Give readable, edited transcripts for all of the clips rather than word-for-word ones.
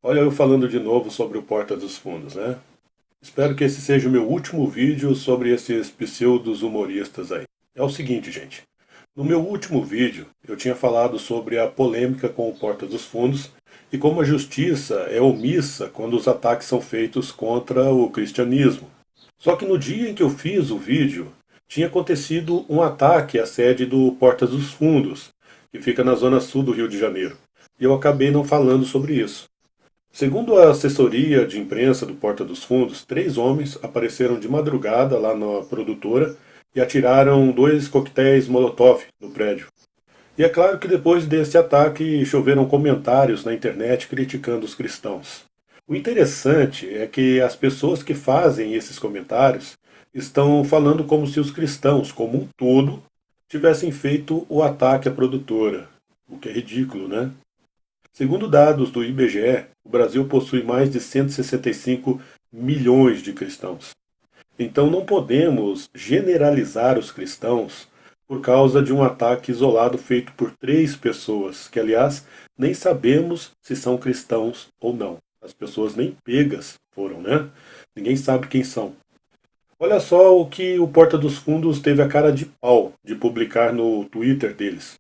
Olha eu falando de novo sobre o Porta dos Fundos, né? Espero que esse seja o meu último vídeo sobre esses pseudos humoristas aí. É o seguinte, gente. No meu último vídeo, eu tinha falado sobre a polêmica com o Porta dos Fundos e como a justiça é omissa quando os ataques são feitos contra o cristianismo. Só que no dia em que eu fiz o vídeo, tinha acontecido um ataque à sede do Porta dos Fundos, que fica na zona sul do Rio de Janeiro. E eu acabei não falando sobre isso. Segundo a assessoria de imprensa do Porta dos Fundos, 3 homens apareceram de madrugada lá na produtora e atiraram 2 coquetéis Molotov no prédio. E é claro que depois desse ataque choveram comentários na internet criticando os cristãos. O interessante é que as pessoas que fazem esses comentários estão falando como se os cristãos, como um todo, tivessem feito o ataque à produtora, o que é ridículo, né? Segundo dados do IBGE, o Brasil possui mais de 165 milhões de cristãos. Então não podemos generalizar os cristãos por causa de um ataque isolado feito por 3 pessoas, que aliás nem sabemos se são cristãos ou não. As pessoas nem pegas foram, né? Ninguém sabe quem são. Olha só o que o Porta dos Fundos teve a cara de pau de publicar no Twitter deles.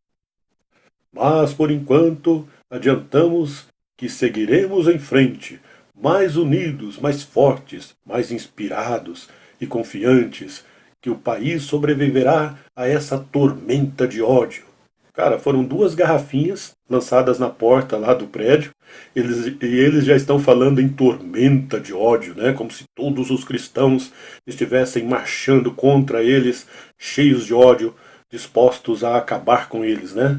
Mas, por enquanto, adiantamos que seguiremos em frente, mais unidos, mais fortes, mais inspirados e confiantes, que o país sobreviverá a essa tormenta de ódio. Cara, foram 2 garrafinhas lançadas na porta lá do prédio, eles já estão falando em tormenta de ódio, né? Como se todos os cristãos estivessem marchando contra eles, cheios de ódio, dispostos a acabar com eles, né?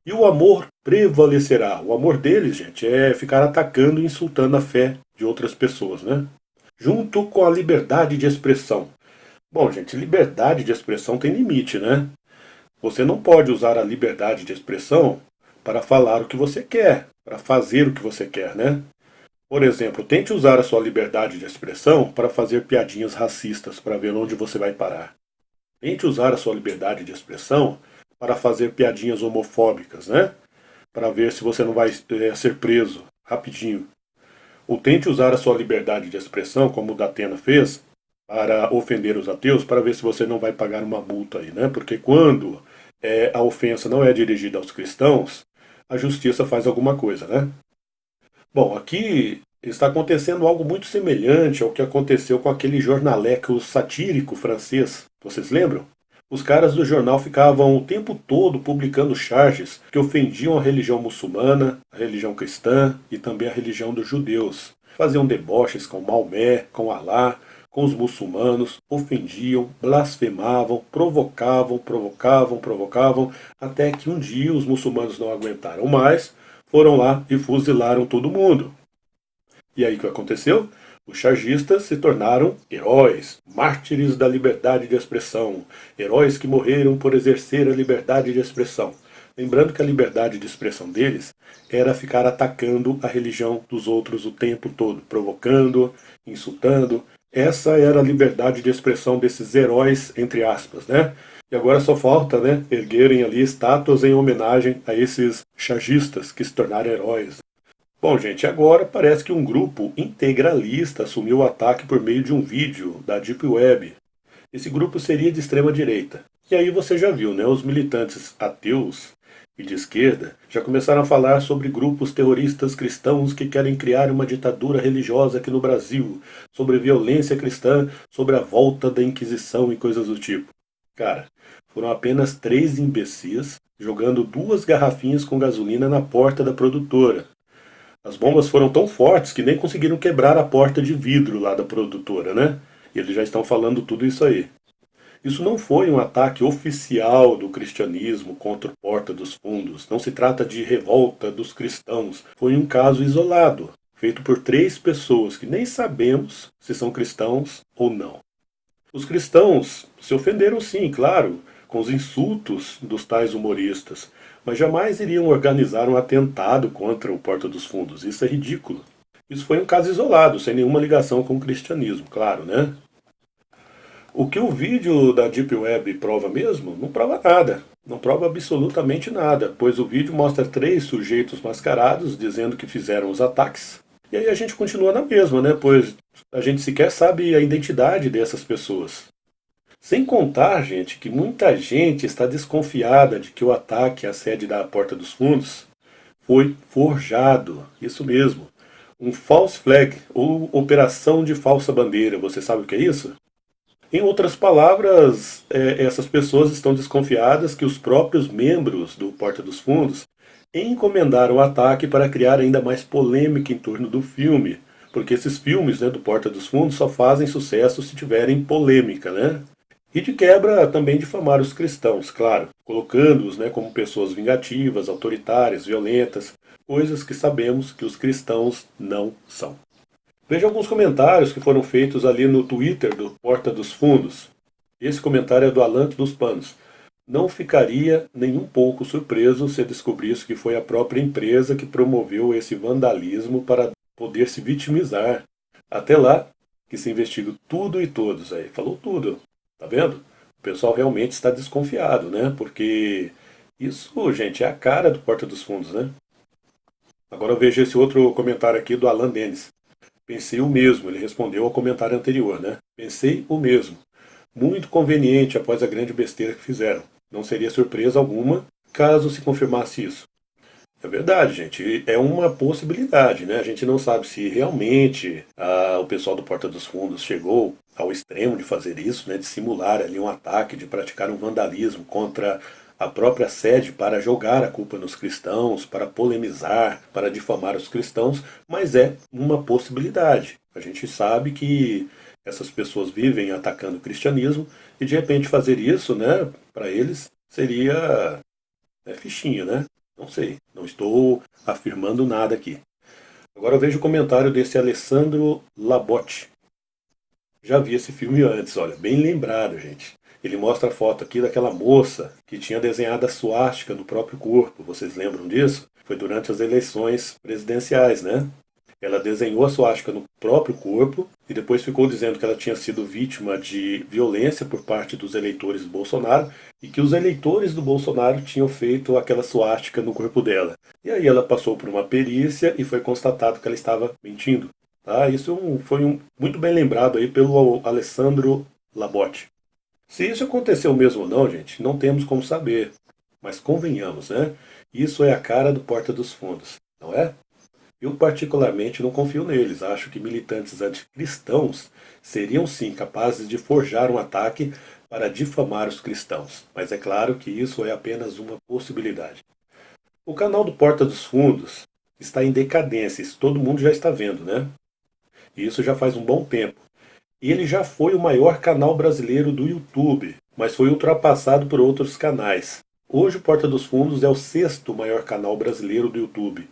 E o amor prevalecerá. O amor deles, gente, é ficar atacando e insultando a fé de outras pessoas, né? Junto com a liberdade de expressão. Bom, gente, liberdade de expressão tem limite, né? Você não pode usar a liberdade de expressão para falar o que você quer, para fazer o que você quer, né? Por exemplo, tente usar a sua liberdade de expressão para fazer piadinhas racistas, para ver onde você vai parar. Tente usar a sua liberdade de expressão para fazer piadinhas homofóbicas, né? Para ver se você não vai ser preso rapidinho. Ou tente usar a sua liberdade de expressão, como o Datena fez, para ofender os ateus, para ver se você não vai pagar uma multa aí, né? Porque quando a ofensa não é dirigida aos cristãos, a justiça faz alguma coisa, né? Bom, aqui está acontecendo algo muito semelhante ao que aconteceu com aquele jornaleco satírico francês. Vocês lembram? Os caras do jornal ficavam o tempo todo publicando charges que ofendiam a religião muçulmana, a religião cristã e também a religião dos judeus. Faziam deboches com Maomé, com Alá, com os muçulmanos, ofendiam, blasfemavam, provocavam, até que um dia os muçulmanos não aguentaram mais, foram lá e fuzilaram todo mundo. E aí o que aconteceu? Os chargistas se tornaram heróis, mártires da liberdade de expressão, heróis que morreram por exercer a liberdade de expressão. Lembrando que a liberdade de expressão deles era ficar atacando a religião dos outros o tempo todo, provocando, insultando. Essa era a liberdade de expressão desses heróis, entre aspas, né? E agora só falta, né, erguerem ali estátuas em homenagem a esses chargistas que se tornaram heróis. Bom, gente, agora parece que um grupo integralista assumiu o ataque por meio de um vídeo da Deep Web. Esse grupo seria de extrema direita. E aí você já viu, né? Os militantes ateus e de esquerda já começaram a falar sobre grupos terroristas cristãos que querem criar uma ditadura religiosa aqui no Brasil, sobre violência cristã, sobre a volta da Inquisição e coisas do tipo. Cara, foram apenas 3 imbecis jogando 2 garrafinhas com gasolina na porta da produtora. As bombas foram tão fortes que nem conseguiram quebrar a porta de vidro lá da produtora, né? E eles já estão falando tudo isso aí. Isso não foi um ataque oficial do cristianismo contra o Porta dos Fundos. Não se trata de revolta dos cristãos. Foi um caso isolado, feito por 3 pessoas que nem sabemos se são cristãos ou não. Os cristãos se ofenderam sim, claro, com os insultos dos tais humoristas, mas jamais iriam organizar um atentado contra o Porta dos Fundos. Isso é ridículo. Isso foi um caso isolado, sem nenhuma ligação com o cristianismo, claro, né? O que o vídeo da Deep Web prova mesmo? Não prova nada. Não prova absolutamente nada, pois o vídeo mostra 3 sujeitos mascarados dizendo que fizeram os ataques. E aí a gente continua na mesma, né? Pois a gente sequer sabe a identidade dessas pessoas. Sem contar, gente, que muita gente está desconfiada de que o ataque à sede da Porta dos Fundos foi forjado. Isso mesmo. Um false flag, ou operação de falsa bandeira. Você sabe o que é isso? Em outras palavras, essas pessoas estão desconfiadas que os próprios membros do Porta dos Fundos encomendaram o ataque para criar ainda mais polêmica em torno do filme. Porque esses filmes, né, do Porta dos Fundos só fazem sucesso se tiverem polêmica, né? E de quebra também difamar os cristãos, claro, colocando-os, né, como pessoas vingativas, autoritárias, violentas, coisas que sabemos que os cristãos não são. Veja alguns comentários que foram feitos ali no Twitter do Porta dos Fundos. Esse comentário é do Alan dos Panos. Não ficaria nem um pouco surpreso se descobrisse que foi a própria empresa que promoveu esse vandalismo para poder se vitimizar. Até lá, que se investigue tudo e todos. Aí falou tudo. Tá vendo? O pessoal realmente está desconfiado, né? Porque isso, gente, é a cara do Porta dos Fundos, né? Agora eu vejo esse outro comentário aqui do Alan Dennis. Pensei o mesmo, ele respondeu ao comentário anterior, né? Pensei o mesmo. Muito conveniente após a grande besteira que fizeram. Não seria surpresa alguma caso se confirmasse isso. É verdade, gente. É uma possibilidade, né? A gente não sabe se realmente o pessoal do Porta dos Fundos chegou ao extremo de fazer isso, né? De simular ali um ataque, de praticar um vandalismo contra a própria sede para jogar a culpa nos cristãos, para polemizar, para difamar os cristãos, mas é uma possibilidade. A gente sabe que essas pessoas vivem atacando o cristianismo e de repente fazer isso, né, para eles seria fichinha, né? Não sei, não estou afirmando nada aqui. Agora eu vejo o comentário desse Alessandro Labotte. Já vi esse filme antes, olha, bem lembrado, gente. Ele mostra a foto aqui daquela moça que tinha desenhado a suástica no próprio corpo. Vocês lembram disso? Foi durante as eleições presidenciais, né? Ela desenhou a suástica no próprio corpo e depois ficou dizendo que ela tinha sido vítima de violência por parte dos eleitores do Bolsonaro e que os eleitores do Bolsonaro tinham feito aquela suástica no corpo dela. E aí ela passou por uma perícia e foi constatado que ela estava mentindo. Tá? Isso foi muito bem lembrado aí pelo Alessandro Labotte. Se isso aconteceu mesmo ou não, gente, não temos como saber. Mas convenhamos, né? Isso é a cara do Porta dos Fundos, não é? Eu particularmente não confio neles. Acho que militantes anticristãos seriam sim capazes de forjar um ataque para difamar os cristãos. Mas é claro que isso é apenas uma possibilidade. O canal do Porta dos Fundos está em decadência, isso todo mundo já está vendo, né? E isso já faz um bom tempo. Ele já foi o maior canal brasileiro do YouTube, mas foi ultrapassado por outros canais. Hoje o Porta dos Fundos é o 6º maior canal brasileiro do YouTube.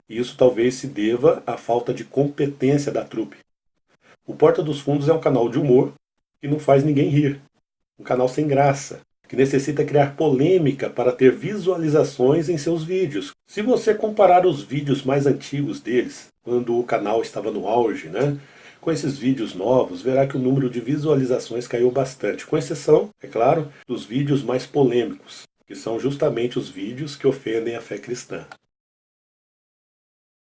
E isso talvez se deva à falta de competência da trupe. O Porta dos Fundos é um canal de humor que não faz ninguém rir. Um canal sem graça, que necessita criar polêmica para ter visualizações em seus vídeos. Se você comparar os vídeos mais antigos deles, quando o canal estava no auge, né? Com esses vídeos novos, verá que o número de visualizações caiu bastante, com exceção, é claro, dos vídeos mais polêmicos, que são justamente os vídeos que ofendem a fé cristã.